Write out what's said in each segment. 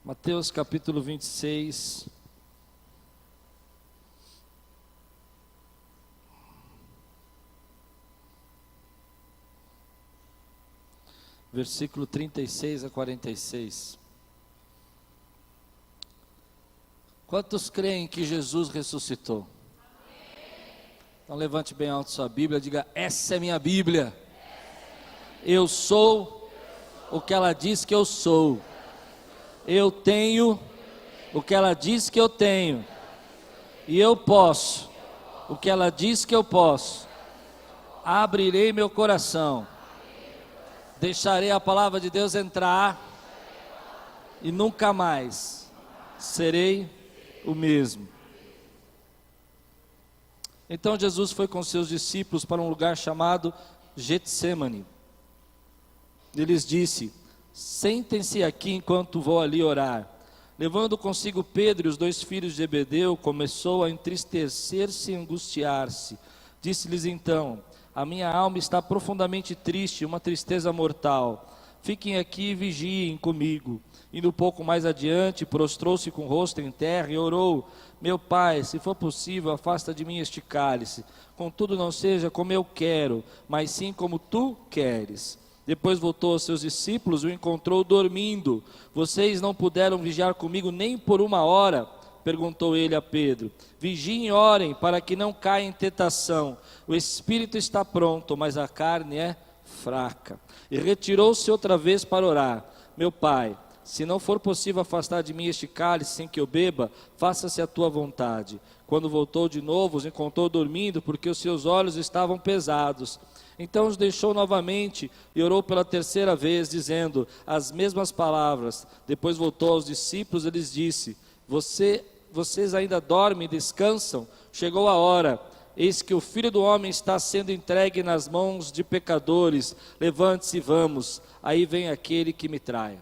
Mateus capítulo 26. Versículo 36 a 46. Quantos creem que Jesus ressuscitou? Então levante bem alto sua Bíblia, diga: essa é minha Bíblia. Eu sou o que ela diz que eu sou. Eu tenho o que ela diz que eu tenho. E eu posso o que ela diz que eu posso. Abrirei meu coração. Deixarei a palavra de Deus entrar e nunca mais serei o mesmo. Então Jesus foi com seus discípulos para um lugar chamado Getsêmani. Ele lhes disse: sentem-se aqui enquanto vou ali orar. Levando consigo Pedro e os 2 filhos de Zebedeu, começou a entristecer-se e angustiar-se. Disse-lhes então: a minha alma está profundamente triste, uma tristeza mortal. Fiquem aqui e vigiem comigo. Indo um pouco mais adiante, prostrou-se com o rosto em terra e orou: meu Pai, se for possível, afasta de mim este cálice. Contudo, não seja como eu quero, mas sim como tu queres. Depois voltou aos seus discípulos e o encontrou dormindo. Vocês não puderam vigiar comigo nem por 1 hora? Perguntou ele a Pedro. Vigiem e orem para que não caia em tentação. O espírito está pronto, mas a carne é fraca. E retirou-se outra vez para orar. Meu Pai, se não for possível afastar de mim este cálice sem que eu beba, faça-se a tua vontade. Quando voltou de novo, os encontrou dormindo, porque os seus olhos estavam pesados. Então os deixou novamente e orou pela 3ª vez, dizendo as mesmas palavras. Depois voltou aos discípulos e lhes disse: vocês ainda dormem e descansam? Chegou a hora. Eis que o Filho do Homem está sendo entregue nas mãos de pecadores. Levante-se e vamos. Aí vem aquele que me trai.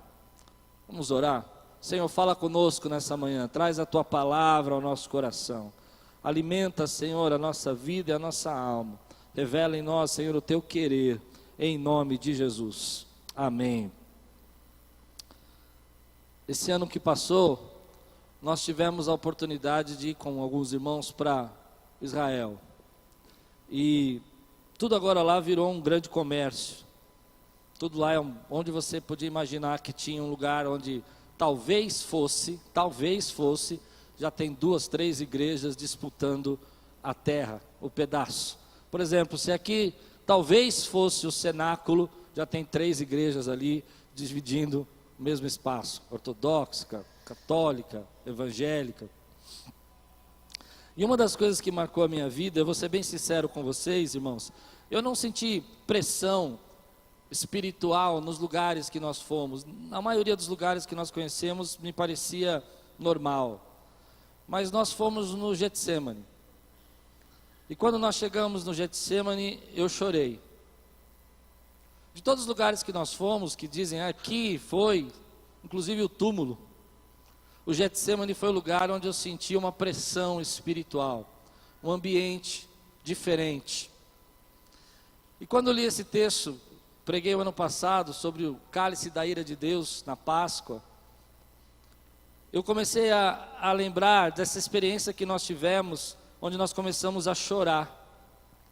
Vamos orar? Senhor, fala conosco nessa manhã. Traz a tua palavra ao nosso coração. Alimenta, Senhor, a nossa vida e a nossa alma. Revela em nós, Senhor, o teu querer, em nome de Jesus. Amém. Esse ano que passou, nós tivemos a oportunidade de ir com alguns irmãos para Israel. E tudo agora lá virou um grande comércio. Tudo lá é onde você podia imaginar que tinha um lugar onde talvez fosse, já tem 2, 3 igrejas disputando a terra, o pedaço. Por exemplo, se aqui talvez fosse o cenáculo, já tem 3 igrejas ali dividindo o mesmo espaço: ortodoxa, católica, evangélica. E uma das coisas que marcou a minha vida, eu vou ser bem sincero com vocês, irmãos, eu não senti pressão espiritual nos lugares que nós fomos. Na maioria dos lugares que nós conhecemos me parecia normal. Mas nós fomos no Getsêmani. E quando nós chegamos no Getsêmani, eu chorei. De todos os lugares que nós fomos, que dizem aqui foi, inclusive o túmulo, o Getsêmani foi o lugar onde eu senti uma pressão espiritual, um ambiente diferente. E quando eu li esse texto, preguei o ano passado sobre o cálice da ira de Deus na Páscoa, eu comecei a lembrar dessa experiência que nós tivemos, onde nós começamos a chorar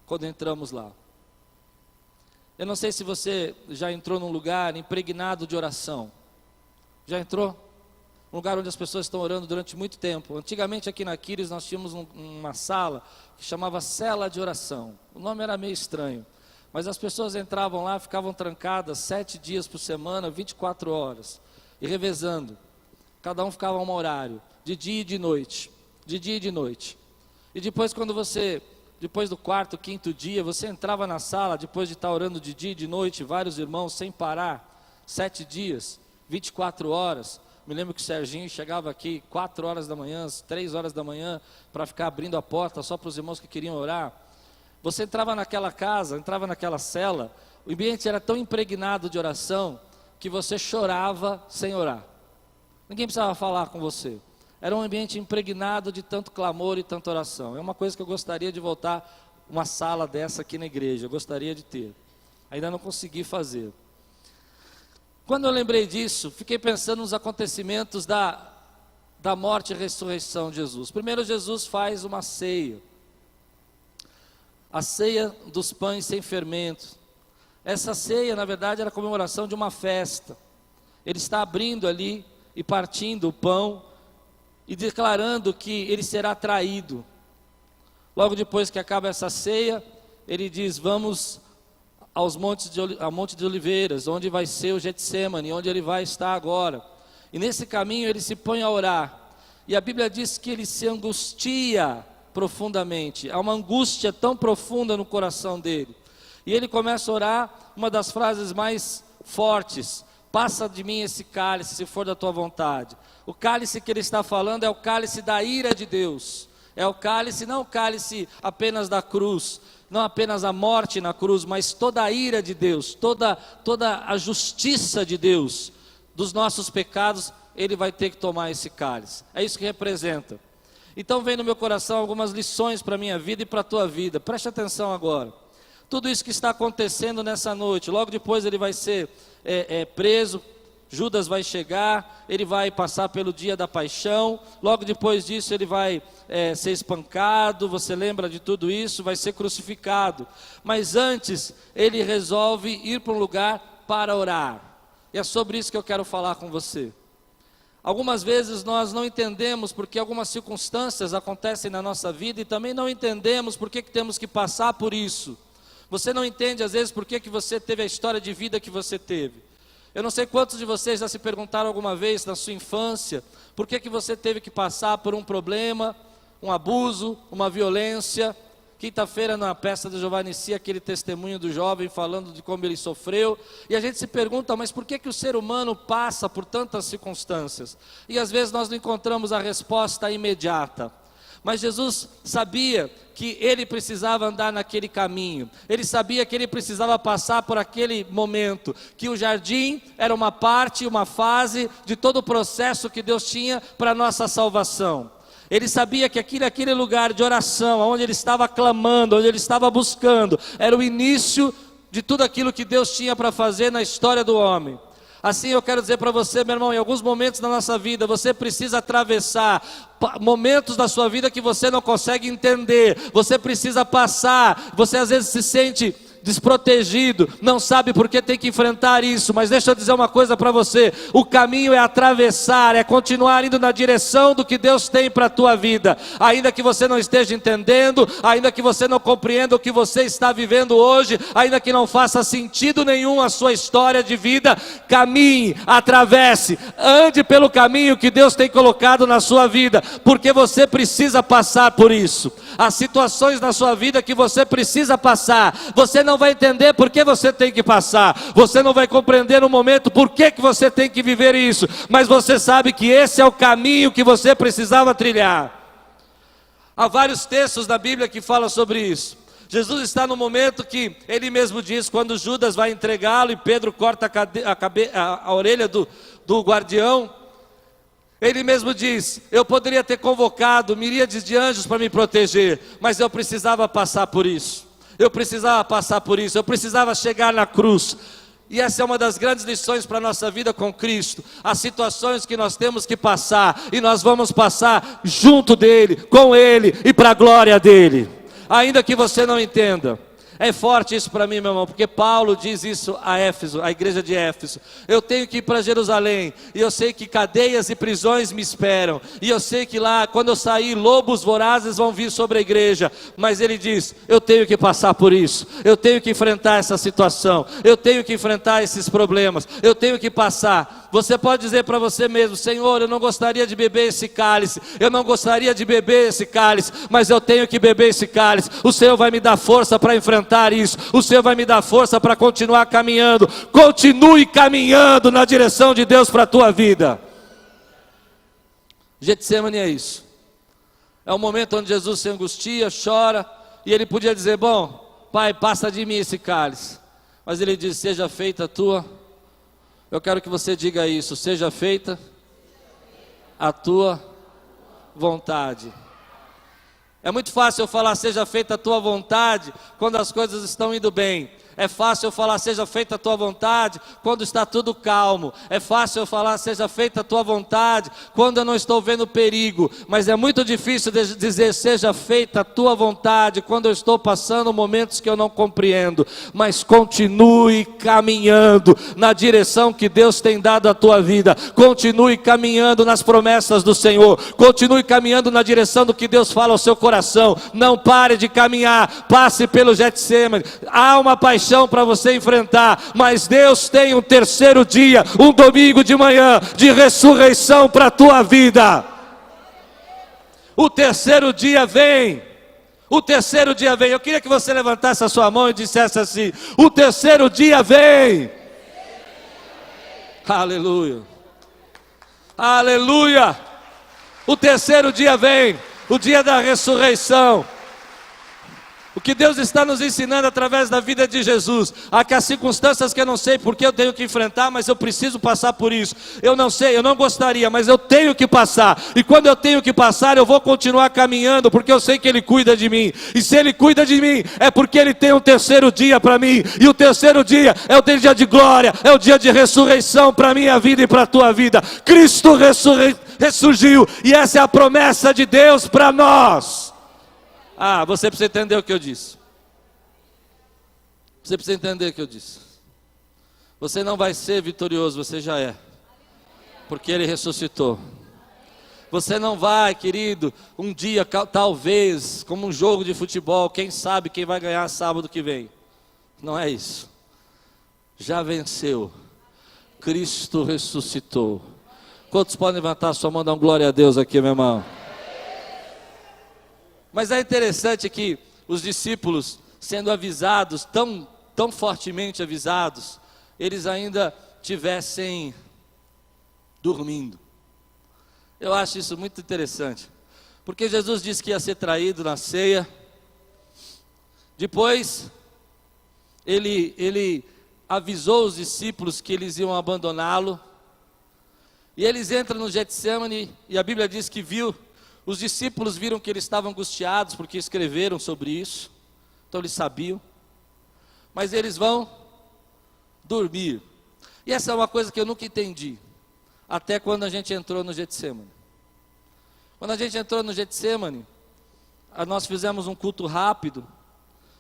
quando entramos lá. Eu não sei se você já entrou num lugar impregnado de oração. Já entrou? Um lugar onde as pessoas estão orando durante muito tempo. Antigamente aqui na Quiris nós tínhamos uma sala que chamava cela de oração. O nome era meio estranho, mas as pessoas entravam lá, ficavam trancadas 7 dias por semana, 24 horas, e revezando. Cada um ficava um horário, de dia e de noite, de dia e de noite. E depois depois do 4º, 5º dia, você entrava na sala, depois de estar orando de dia e de noite, vários irmãos, sem parar, 7 dias, 24 horas. Me lembro que o Serginho chegava aqui 4 horas da manhã, 3 horas da manhã, para ficar abrindo a porta só para os irmãos que queriam orar. Você entrava naquela casa, entrava naquela cela, o ambiente era tão impregnado de oração, que você chorava sem orar. Ninguém precisava falar com você. Era um ambiente impregnado de tanto clamor e tanta oração. É uma coisa que eu gostaria de voltar, uma sala dessa aqui na igreja, eu gostaria de ter. Ainda não consegui fazer. Quando eu lembrei disso, fiquei pensando nos acontecimentos da morte e ressurreição de Jesus. Primeiro, Jesus faz uma ceia. A ceia dos pães sem fermento. Essa ceia, na verdade, era a comemoração de uma festa. Ele está abrindo ali e partindo o pão e declarando que ele será traído. Logo depois que acaba essa ceia, ele diz: vamos ao Monte de Oliveiras, onde vai ser o Getsêmani, onde ele vai estar agora. E nesse caminho ele se põe a orar. E a Bíblia diz que ele se angustia profundamente. Há uma angústia tão profunda no coração dele. E ele começa a orar uma das frases mais fortes: passa de mim esse cálice, se for da tua vontade. O cálice que ele está falando é o cálice da ira de Deus. É o cálice, não o cálice apenas da cruz, não apenas a morte na cruz, mas toda a ira de Deus, toda a justiça de Deus, dos nossos pecados, ele vai ter que tomar esse cálice. É isso que representa. Então vem no meu coração algumas lições para a minha vida e para a tua vida. Preste atenção agora. Tudo isso que está acontecendo nessa noite, logo depois ele vai ser preso, Judas vai chegar, ele vai passar pelo dia da paixão, logo depois disso ele vai ser espancado, você lembra de tudo isso, vai ser crucificado. Mas antes, ele resolve ir para um lugar para orar. E é sobre isso que eu quero falar com você. Algumas vezes nós não entendemos porque algumas circunstâncias acontecem na nossa vida e também não entendemos porque que temos que passar por isso. Você não entende às vezes porque que você teve a história de vida que você teve. Eu não sei quantos de vocês já se perguntaram alguma vez na sua infância por que você teve que passar por um problema, um abuso, uma violência. Quinta-feira na peça do Giovanici, aquele testemunho do jovem falando de como ele sofreu. E a gente se pergunta, mas por que o ser humano passa por tantas circunstâncias? E às vezes nós não encontramos a resposta imediata. Mas Jesus sabia que ele precisava andar naquele caminho. Ele sabia que ele precisava passar por aquele momento. Que o jardim era uma parte, uma fase de todo o processo que Deus tinha para a nossa salvação. Ele sabia que aquele lugar de oração, onde ele estava clamando, onde ele estava buscando, era o início de tudo aquilo que Deus tinha para fazer na história do homem. Assim eu quero dizer para você, meu irmão, em alguns momentos da nossa vida, você precisa atravessar momentos da sua vida que você não consegue entender, você precisa passar, você às vezes se sente desprotegido, não sabe por que tem que enfrentar isso, mas deixa eu dizer uma coisa para você: o caminho é atravessar, é continuar indo na direção do que Deus tem para a tua vida, ainda que você não esteja entendendo, ainda que você não compreenda o que você está vivendo hoje, ainda que não faça sentido nenhum a sua história de vida, caminhe, atravesse, ande pelo caminho que Deus tem colocado na sua vida, porque você precisa passar por isso. Há situações na sua vida que você precisa passar, você não vai entender por que você tem que passar, você não vai compreender no momento por que você tem que viver isso, mas você sabe que esse é o caminho que você precisava trilhar. Há vários textos da Bíblia que falam sobre isso. Jesus está no momento que ele mesmo diz, quando Judas vai entregá-lo e Pedro corta a orelha do guardião, ele mesmo diz: eu poderia ter convocado miríades de anjos para me proteger, mas eu precisava passar por isso. Eu precisava passar por isso, eu precisava chegar na cruz. E essa é uma das grandes lições para a nossa vida com Cristo. As situações que nós temos que passar, e nós vamos passar junto dele, com ele e para a glória dele. Ainda que você não entenda. É forte isso para mim, meu irmão, porque Paulo diz isso a Éfeso, a igreja de Éfeso: eu tenho que ir para Jerusalém, e eu sei que cadeias e prisões me esperam, e eu sei que lá, quando eu sair, lobos vorazes vão vir sobre a igreja, mas ele diz: eu tenho que passar por isso, eu tenho que enfrentar essa situação, eu tenho que enfrentar esses problemas, eu tenho que passar. Você pode dizer para você mesmo: Senhor, eu não gostaria de beber esse cálice, eu não gostaria de beber esse cálice, mas eu tenho que beber esse cálice. O Senhor vai me dar força para enfrentar isso, o Senhor vai me dar força para continuar caminhando. Continue caminhando na direção de Deus para a tua vida. Getsêmani é isso, é o momento onde Jesus se angustia, chora, e ele podia dizer: bom, Pai, passa de mim esse cálice, mas ele diz: seja feita a tua. Eu quero que você diga isso: seja feita a tua vontade. É muito fácil eu falar seja feita a tua vontade quando as coisas estão indo bem. É fácil eu falar, seja feita a tua vontade, quando está tudo calmo. É fácil eu falar, seja feita a tua vontade, quando eu não estou vendo perigo. Mas é muito difícil dizer, seja feita a tua vontade, quando eu estou passando momentos que eu não compreendo. Mas continue caminhando na direção que Deus tem dado à tua vida. Continue caminhando nas promessas do Senhor. Continue caminhando na direção do que Deus fala ao seu coração. Não pare de caminhar. Passe pelo Getsemane. Há uma paixão para você enfrentar, mas Deus tem um terceiro dia, um domingo de manhã de ressurreição para a tua vida. O terceiro dia vem. O terceiro dia vem. Eu queria que você levantasse a sua mão e dissesse assim: o terceiro dia vem. Aleluia. Aleluia. O terceiro dia vem, o dia da ressurreição. O que Deus está nos ensinando através da vida de Jesus, que há circunstâncias que eu não sei porque eu tenho que enfrentar, mas eu preciso passar por isso. Eu não sei, eu não gostaria, mas eu tenho que passar. E quando eu tenho que passar, eu vou continuar caminhando, porque eu sei que Ele cuida de mim. E se Ele cuida de mim, é porque Ele tem um terceiro dia para mim. E o terceiro dia é o dia de glória, é o dia de ressurreição para a minha vida e para a tua vida. Cristo ressurgiu, e essa é a promessa de Deus para nós. Você precisa entender o que eu disse. Você precisa entender o que eu disse. Você não vai ser vitorioso, você já é. Porque Ele ressuscitou. Você não vai, querido, um dia, talvez, como um jogo de futebol, quem sabe quem vai ganhar sábado que vem. Não é isso. Já venceu. Cristo ressuscitou. Quantos podem levantar sua mão e dar glória a Deus aqui, meu irmão? Mas é interessante que os discípulos, sendo avisados, tão fortemente avisados, eles ainda tivessem dormindo. Eu acho isso muito interessante, porque Jesus disse que ia ser traído na ceia. Depois, ele avisou os discípulos que eles iam abandoná-lo. E eles entram no Getsemane, e a Bíblia diz que os discípulos viram que eles estavam angustiados, porque escreveram sobre isso, então eles sabiam, mas eles vão dormir. E essa é uma coisa que eu nunca entendi, até quando a gente entrou no Getsemane. Quando a gente entrou no Getsemane, nós fizemos um culto rápido,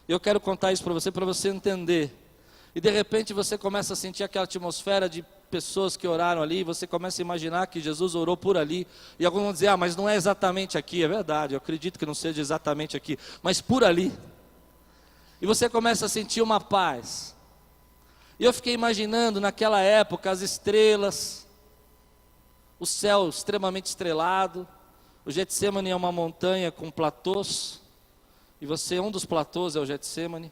e eu quero contar isso para você entender. E de repente você começa a sentir aquela atmosfera de pessoas que oraram ali, e você começa a imaginar que Jesus orou por ali, e alguns vão dizer, mas não é exatamente aqui. É verdade, eu acredito que não seja exatamente aqui, mas por ali. E você começa a sentir uma paz. E eu fiquei imaginando naquela época as estrelas, o céu extremamente estrelado. O Getsemane é uma montanha com platôs, e um dos platôs é o Getsemane.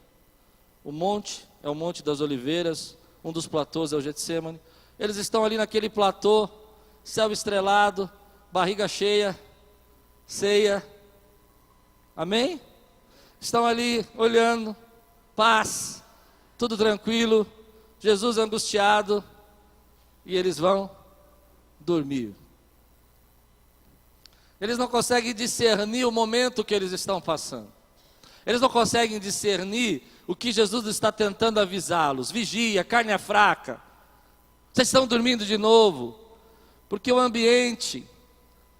O monte é o Monte das Oliveiras, um dos platôs é o Getsemane. Eles estão ali naquele platô, céu estrelado, barriga cheia, ceia. Amém? Estão ali olhando, paz, tudo tranquilo, Jesus angustiado, e eles vão dormir. Eles não conseguem discernir o momento que eles estão passando. Eles não conseguem discernir o que Jesus está tentando avisá-los. Vigia, carne é fraca. Vocês estão dormindo de novo, porque o ambiente,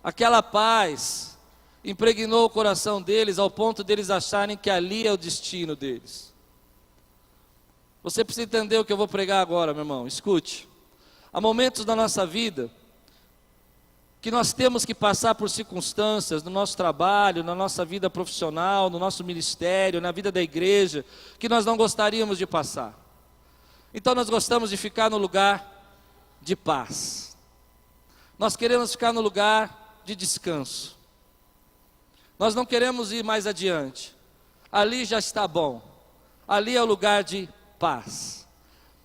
aquela paz, impregnou o coração deles ao ponto deles acharem que ali é o destino deles. Você precisa entender o que eu vou pregar agora, meu irmão. Escute. Há momentos na nossa vida que nós temos que passar por circunstâncias no nosso trabalho, na nossa vida profissional, no nosso ministério, na vida da igreja, que nós não gostaríamos de passar. Então nós gostamos de ficar no lugar de paz. Nós queremos ficar no lugar de descanso. Nós não queremos ir mais adiante. Ali já está bom. Ali é o lugar de paz.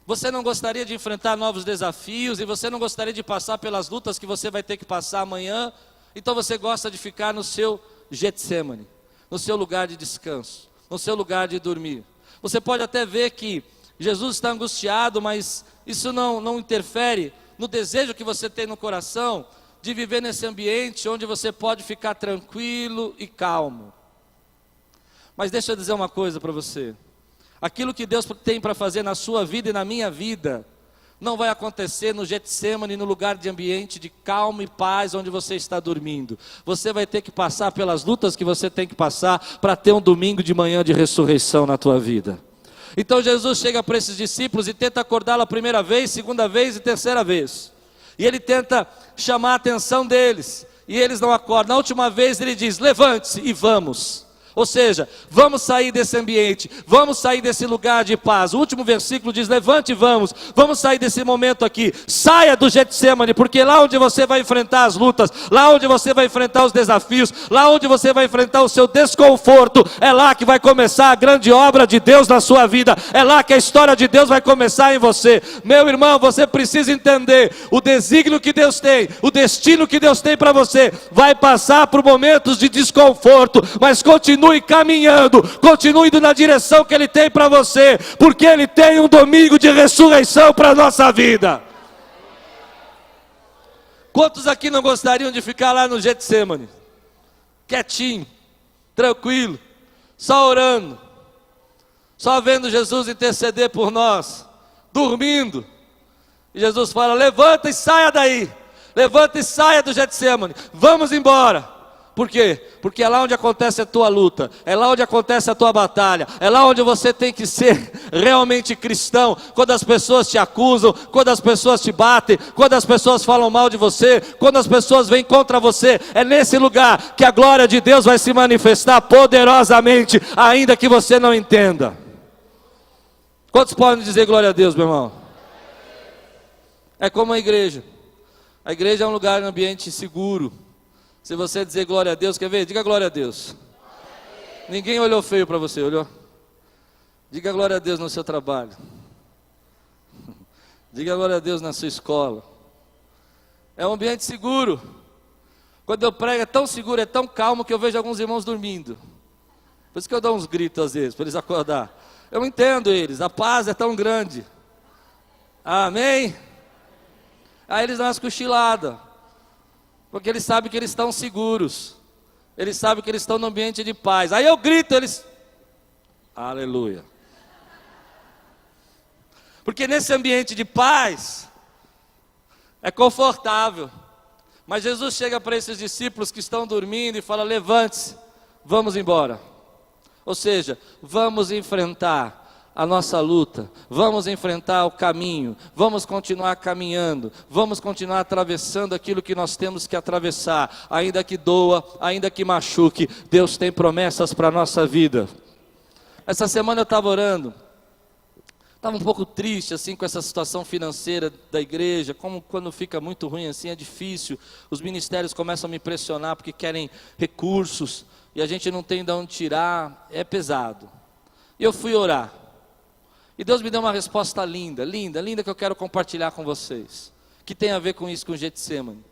Você não gostaria de enfrentar novos desafios, e você não gostaria de passar pelas lutas que você vai ter que passar amanhã, então você gosta de ficar no seu Getsemane, no seu lugar de descanso, no seu lugar de dormir. Você pode até ver que Jesus está angustiado, mas isso não interfere no desejo que você tem no coração de viver nesse ambiente onde você pode ficar tranquilo e calmo. Mas deixa eu dizer uma coisa para você. Aquilo que Deus tem para fazer na sua vida e na minha vida, não vai acontecer no Getsemane, no lugar de ambiente de calma e paz, onde você está dormindo. Você vai ter que passar pelas lutas que você tem que passar, para ter um domingo de manhã de ressurreição na tua vida. Então Jesus chega para esses discípulos e tenta acordá-lo a primeira vez, segunda vez e terceira vez. E ele tenta chamar a atenção deles, e eles não acordam. Na última vez ele diz: levante-se e vamos. Ou seja, vamos sair desse ambiente, vamos sair desse lugar de paz. O último versículo diz: levante e vamos sair desse momento aqui. Saia do Getsemane, porque lá onde você vai enfrentar as lutas, lá onde você vai enfrentar os desafios, lá onde você vai enfrentar o seu desconforto, é lá que vai começar a grande obra de Deus na sua vida, é lá que a história de Deus vai começar em você. Meu irmão, você precisa entender o desígnio que Deus tem, o destino que Deus tem para você. Vai passar por momentos de desconforto, mas continue caminhando, continue indo na direção que Ele tem para você, porque Ele tem um domingo de ressurreição para a nossa vida. Quantos aqui não gostariam de ficar lá no Getsemane, quietinho, tranquilo, só orando, só vendo Jesus interceder por nós, dormindo, e Jesus fala: levanta e saia daí, levanta e saia do Getsemane, vamos embora. Por quê? Porque é lá onde acontece a tua luta, é lá onde acontece a tua batalha, é lá onde você tem que ser realmente cristão. Quando as pessoas te acusam, quando as pessoas te batem, quando as pessoas falam mal de você, quando as pessoas vêm contra você, é nesse lugar que a glória de Deus vai se manifestar poderosamente, ainda que você não entenda. Quantos podem dizer glória a Deus, meu irmão? É como a igreja é um lugar, um ambiente seguro. Se você dizer glória a Deus, quer ver? Diga glória a Deus. Ninguém olhou feio para você, olhou? Diga glória a Deus no seu trabalho. Diga glória a Deus na sua escola. É um ambiente seguro. Quando eu prego é tão seguro, é tão calmo, que eu vejo alguns irmãos dormindo. Por isso que eu dou uns gritos às vezes, para eles acordar. Eu entendo eles, a paz é tão grande. Amém? Aí eles dão umas cochiladas, porque eles sabem que eles estão seguros, eles sabem que eles estão no ambiente de paz. Aí eu grito, eles, aleluia. Porque nesse ambiente de paz, é confortável. Mas Jesus chega para esses discípulos que estão dormindo e fala: levante-se, vamos embora. Ou seja, vamos enfrentar a nossa luta, vamos enfrentar o caminho, vamos continuar caminhando, vamos continuar atravessando aquilo que nós temos que atravessar, ainda que doa, ainda que machuque. Deus tem promessas para a nossa vida. Essa semana eu estava orando, estava um pouco triste assim com essa situação financeira da igreja. Como quando fica muito ruim assim é difícil, os ministérios começam a me pressionar porque querem recursos, e a gente não tem de onde tirar, é pesado. E eu fui orar, e Deus me deu uma resposta linda, linda, linda, que eu quero compartilhar com vocês, que tem a ver com isso, com o Getsemane.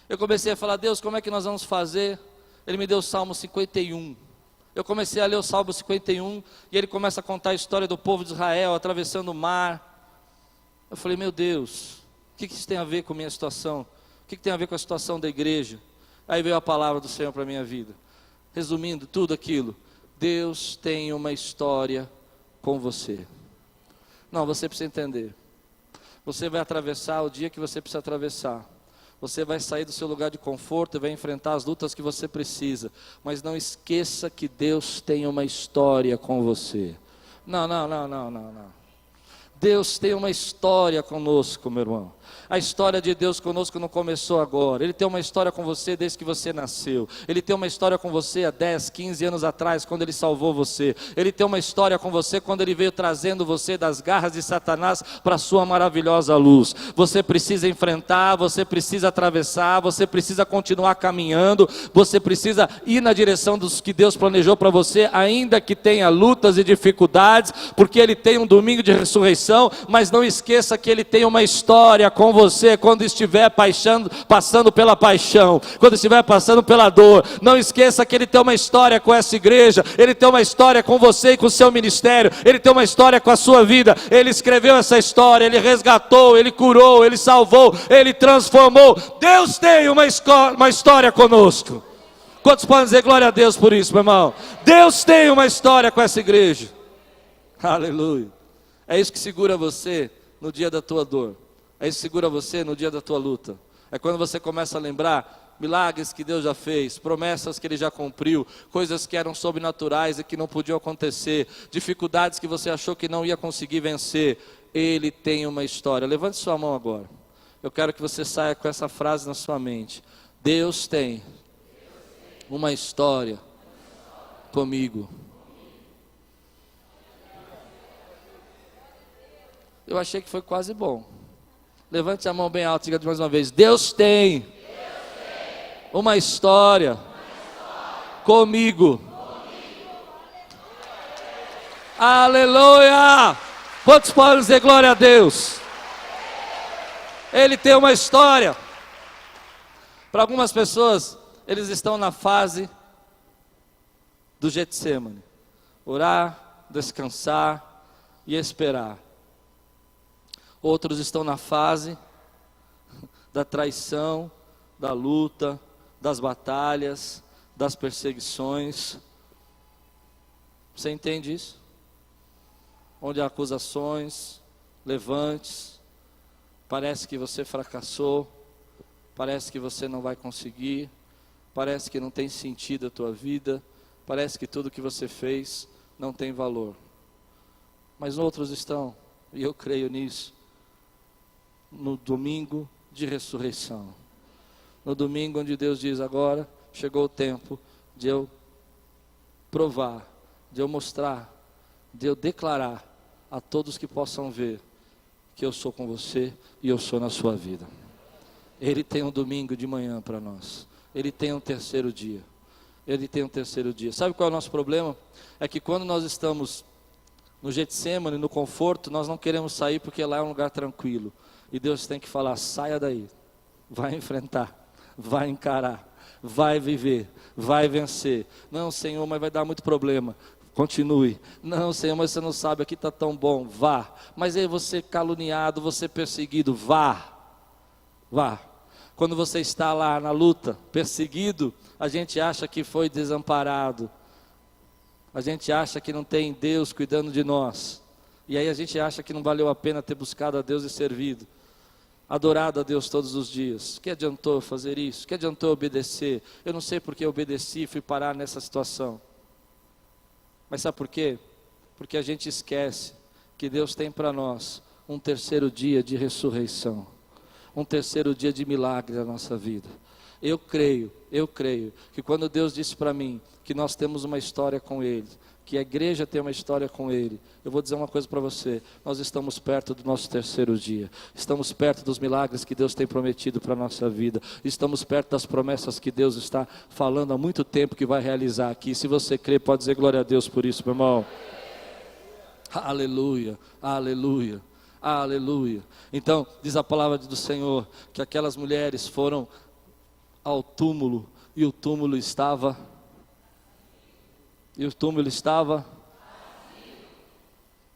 Eu comecei a falar: Deus, como é que nós vamos fazer? Ele me deu o Salmo 51. Eu comecei a ler o Salmo 51, e ele começa a contar a história do povo de Israel, atravessando o mar. Eu falei: meu Deus, o que isso tem a ver com a minha situação? O que tem a ver com a situação da igreja? Aí veio a palavra do Senhor para a minha vida. Resumindo tudo aquilo, Deus tem uma história com você. Não, você precisa entender. Você vai atravessar o dia que você precisa atravessar. Você vai sair do seu lugar de conforto e vai enfrentar as lutas que você precisa. Mas não esqueça que Deus tem uma história com você. Não. Deus tem uma história conosco, meu irmão. A história de Deus conosco não começou agora. Ele tem uma história com você desde que você nasceu. Ele tem uma história com você há 10, 15 anos atrás, quando Ele salvou você. Ele tem uma história com você quando Ele veio trazendo você das garras de Satanás para a sua maravilhosa luz. Você precisa enfrentar, você precisa atravessar, você precisa continuar caminhando, você precisa ir na direção dos que Deus planejou para você, ainda que tenha lutas e dificuldades, porque Ele tem um domingo de ressurreição. Mas não esqueça que Ele tem uma história com você quando estiver passando pela paixão, quando estiver passando pela dor. Não esqueça que Ele tem uma história com essa igreja, Ele tem uma história com você e com o seu ministério, Ele tem uma história com a sua vida. Ele escreveu essa história, Ele resgatou, Ele curou, Ele salvou, Ele transformou. Deus tem uma história conosco. Quantos podem dizer glória a Deus por isso, meu irmão? Deus tem uma história com essa igreja. Aleluia. É isso que segura você no dia da tua dor. É isso que segura você no dia da tua luta. É quando você começa a lembrar milagres que Deus já fez, promessas que Ele já cumpriu, coisas que eram sobrenaturais e que não podiam acontecer, dificuldades que você achou que não ia conseguir vencer. Ele tem uma história. Levante sua mão agora. Eu quero que você saia com essa frase na sua mente. Deus tem uma história comigo. Eu achei que foi quase bom. Levante a mão bem alta e diga mais uma vez. Deus tem uma história comigo. Aleluia! Quantos podem dizer glória a Deus? Ele tem uma história. Para algumas pessoas, eles estão na fase do Getsemane. Orar, descansar e esperar. Outros estão na fase da traição, da luta, das batalhas, das perseguições. Você entende isso? Onde há acusações, levantes, parece que você fracassou, parece que você não vai conseguir, parece que não tem sentido a tua vida, parece que tudo que você fez não tem valor. Mas outros estão, e eu creio nisso, no domingo de ressurreição. No domingo onde Deus diz, agora chegou o tempo de eu provar, de eu mostrar, de eu declarar a todos que possam ver que eu sou com você e eu sou na sua vida. Ele tem um domingo de manhã para nós. Ele tem um terceiro dia. Ele tem um terceiro dia. Sabe qual é o nosso problema? É que quando nós estamos no Getsemane, no conforto, nós não queremos sair porque lá é um lugar tranquilo. E Deus tem que falar, saia daí, vai enfrentar, vai encarar, vai viver, vai vencer. Não, Senhor, mas vai dar muito problema. Continue. Não, Senhor, mas você não sabe, aqui está tão bom. Vá. Mas aí você caluniado, você perseguido, vá. Vá. Quando você está lá na luta, perseguido, a gente acha que foi desamparado. A gente acha que não tem Deus cuidando de nós. E aí a gente acha que não valeu a pena ter buscado a Deus e servido. Adorado a Deus todos os dias. Que adiantou fazer isso? Que adiantou obedecer? Eu não sei porque eu obedeci e fui parar nessa situação. Mas sabe por quê? Porque a gente esquece que Deus tem para nós um terceiro dia de ressurreição. Um terceiro dia de milagre na nossa vida. Eu creio que quando Deus disse para mim que nós temos uma história com Ele, que a igreja tem uma história com Ele, eu vou dizer uma coisa para você, nós estamos perto do nosso terceiro dia, estamos perto dos milagres que Deus tem prometido para a nossa vida, estamos perto das promessas que Deus está falando há muito tempo que vai realizar aqui. Se você crê, pode dizer glória a Deus por isso, meu irmão. Aleluia, aleluia, aleluia. Então, diz a palavra do Senhor, que aquelas mulheres foram ao túmulo, e o túmulo estava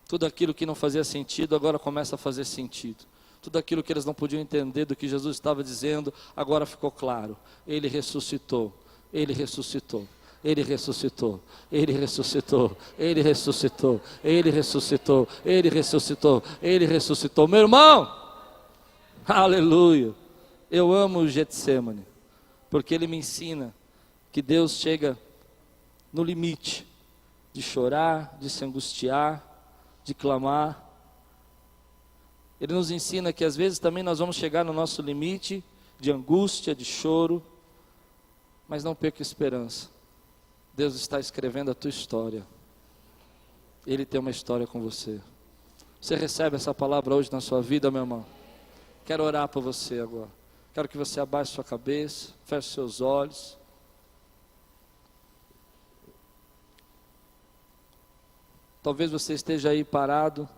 tudo aquilo que não fazia sentido agora começa a fazer sentido. Tudo aquilo que eles não podiam entender do que Jesus estava dizendo, agora ficou claro. Ele ressuscitou, Ele ressuscitou, Ele ressuscitou, Ele ressuscitou, Ele ressuscitou, Ele ressuscitou, Ele ressuscitou, Ele ressuscitou. Meu irmão, aleluia. Eu amo o Getsemane, porque ele me ensina que Deus chega no limite de chorar, de se angustiar, de clamar. Ele nos ensina que às vezes também nós vamos chegar no nosso limite de angústia, de choro, mas não perca a esperança. Deus está escrevendo a tua história. Ele tem uma história com você. Você recebe essa palavra hoje na sua vida, meu irmão? Quero orar por você agora. Quero que você abaixe sua cabeça, feche seus olhos. Talvez você esteja aí parado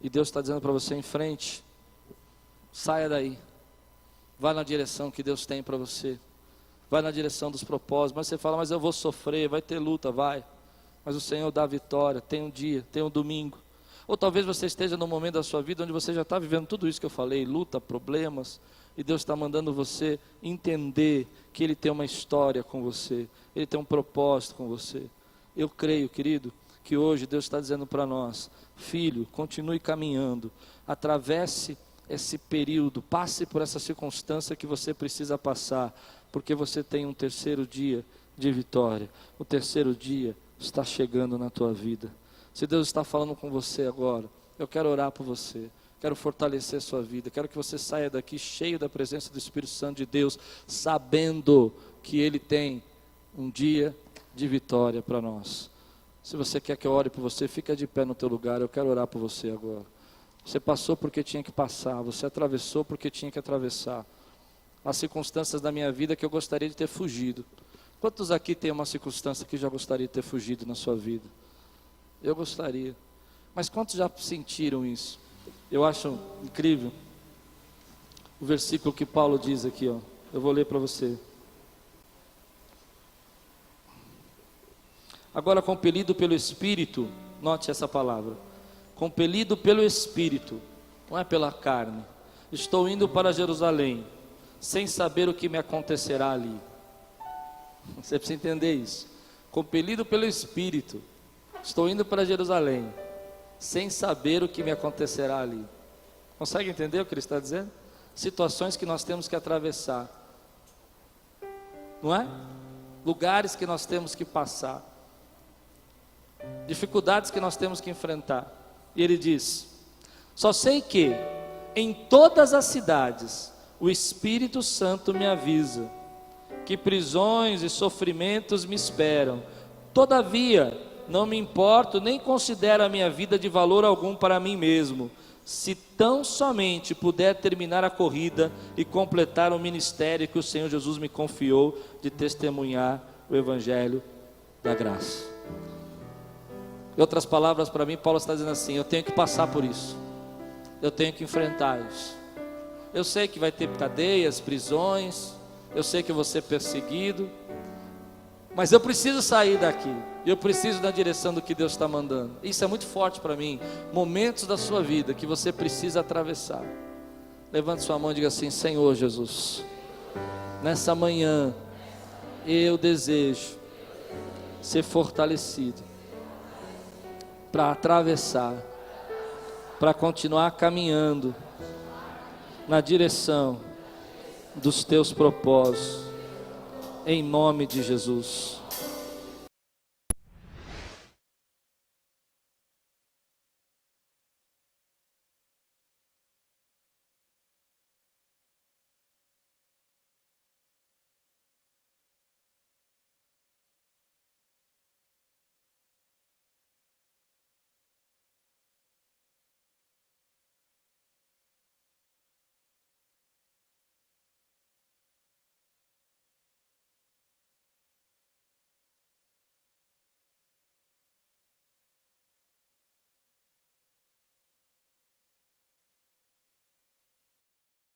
e Deus está dizendo para você, em frente, saia daí, vá na direção que Deus tem para você, vai na direção dos propósitos. Mas você fala, mas eu vou sofrer, vai ter luta, vai, mas o Senhor dá vitória, tem um dia, tem um domingo. Ou talvez você esteja num momento da sua vida onde você já está vivendo tudo isso que eu falei, luta, problemas, e Deus está mandando você entender que Ele tem uma história com você, Ele tem um propósito com você. Eu creio, querido, que hoje Deus está dizendo para nós: filho, continue caminhando, atravesse esse período, passe por essa circunstância que você precisa passar, porque você tem um terceiro dia de vitória. O terceiro dia está chegando na tua vida. Se Deus está falando com você agora, eu quero orar por você, quero fortalecer sua vida, quero que você saia daqui cheio da presença do Espírito Santo de Deus, sabendo que Ele tem um dia de vitória para nós. Se você quer que eu ore por você, fica de pé no teu lugar, eu quero orar por você agora. Você passou porque tinha que passar, você atravessou porque tinha que atravessar. Há circunstâncias da minha vida que eu gostaria de ter fugido. Quantos aqui tem uma circunstância que já gostaria de ter fugido na sua vida? Eu gostaria. Mas quantos já sentiram isso? Eu acho incrível o versículo que Paulo diz aqui, ó. Eu vou ler para você. Agora, compelido pelo Espírito, note essa palavra, compelido pelo Espírito, não é pela carne, estou indo para Jerusalém, sem saber o que me acontecerá ali. Você precisa entender isso. Compelido pelo Espírito, estou indo para Jerusalém, sem saber o que me acontecerá ali. Consegue entender o que ele está dizendo? Situações que nós temos que atravessar, não é? Lugares que nós temos que passar, dificuldades que nós temos que enfrentar. E ele diz: só sei que em todas as cidades o Espírito Santo me avisa que prisões e sofrimentos me esperam. Todavia não me importo, nem considero a minha vida de valor algum para mim mesmo, se tão somente puder terminar a corrida e completar o ministério que o Senhor Jesus me confiou, de testemunhar o Evangelho da graça. Em outras palavras, para mim, Paulo está dizendo assim: eu tenho que passar por isso, eu tenho que enfrentar isso. Eu sei que vai ter cadeias, prisões, eu sei que eu vou ser perseguido, mas eu preciso sair daqui, eu preciso da direção do que Deus está mandando. Isso é muito forte para mim. Momentos da sua vida que você precisa atravessar. Levante sua mão e diga assim: Senhor Jesus, nessa manhã eu desejo ser fortalecido para atravessar, para continuar caminhando na direção dos teus propósitos, em nome de Jesus.